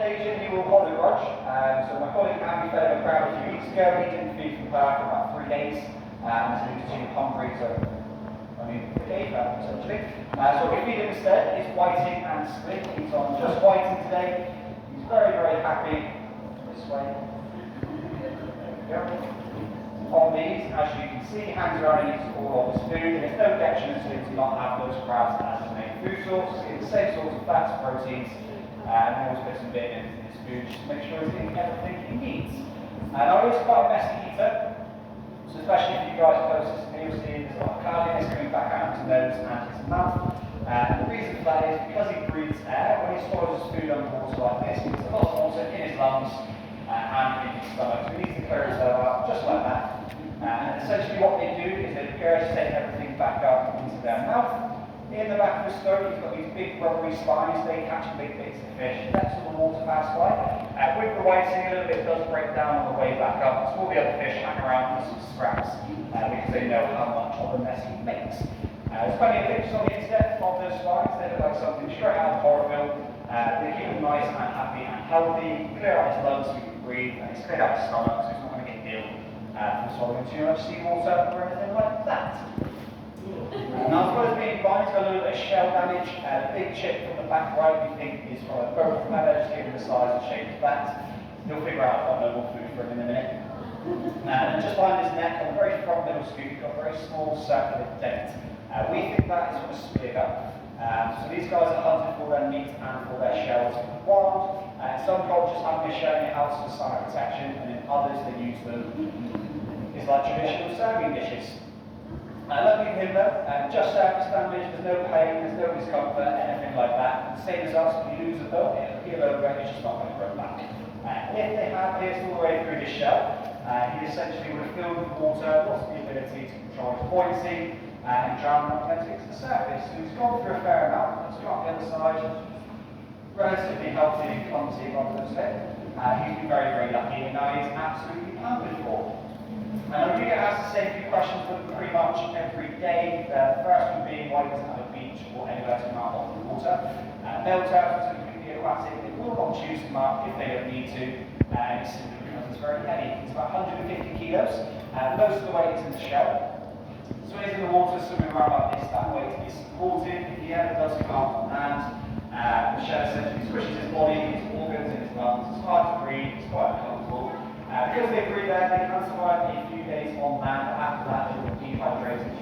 occasion he will hold a grudge. So my colleague Andy fed him a crab a few weeks ago. He didn't feed from her for about 3 days. So he continued hungry, so I mean, the day crab essentially. So what we feed him instead is whiting and squid. He's on just whiting today. He's very, very happy this way. There we go. On these, as you can see, hangs around and eats all of his food. There's no detriment to him to not have those crabs as his main food source. He's getting the same sorts of fats, proteins, and always puts some bit in his food just to make sure he's getting everything he needs. And I is quite a messy eater, so especially if you guys are closest to me, you'll see there's a lot of cloudiness coming back out of his nose and his mouth. And the reason for that is because he breathes air. When he swallows his food underwater like this, he gets a lot of water in his lungs and in his stomach. So he needs to clear himself out just like that. And essentially what they do is they regurgitate everything back up into their mouth. In the back of his throat, he's got these big rubbery spines. They catch big bits of fish. That's what the water pass by. With the whiting, a little bit does break down on the way back up. So all the other fish hang around for some scraps because they know how much of a mess he makes. There's plenty of pictures on the internet of those spines. They look like something straight out of horror film. They keep him nice and happy and healthy. Clear out his lungs so he can breathe, and he's cleared out his stomach so he's not going to get ill from swallowing too much seawater or anything like that. Now, as well as being fine, he's got a little bit of shell damage. The big chip from the back right we think is from a broken feather, just given the size and shape of that. You'll figure out I've got no more food for him in a minute. And just behind his neck, on the very front middle scoop, you've got a very small circular dent. We think that is from a spear. So these guys are hunted for their meat and for their shells in the wild. Some cultures have this shell in your house for sign of protection, and in others they use them as like traditional serving dishes. Luckily for him though, just surface damage, there's no pain, there's no discomfort, anything like that. Same as us, if you lose a bone, it'll heal over, it's just not going to grow back. If they have pierced all the way through his shell, he essentially would have filled with water, lost the ability to control his buoyancy, and drown when it gets to the surface. So he's gone through a fair amount. Let's go up the other side. Relatively healthy and clumsy, rather than say. He's been very, very lucky, and now he's absolutely pounded for. And I do get asked the same few questions pretty much every day. The first one being why he doesn't have a beach or anywhere to come out of the water. Male turtles are completely aquatic. They will not choose to come out if they don't need to. It's simply because it's very heavy. It's about 150 kilos. Most of the weight is in the shell. So when he's in the water swimming around like this, that weight is supported. If he ever does come out on land, the shell essentially squishes his body, his organs, and his lungs. It's hard to breathe, it's quite uncomfortable. Because they breathe there, they can survive a few days on land, but after that they will dehydrate and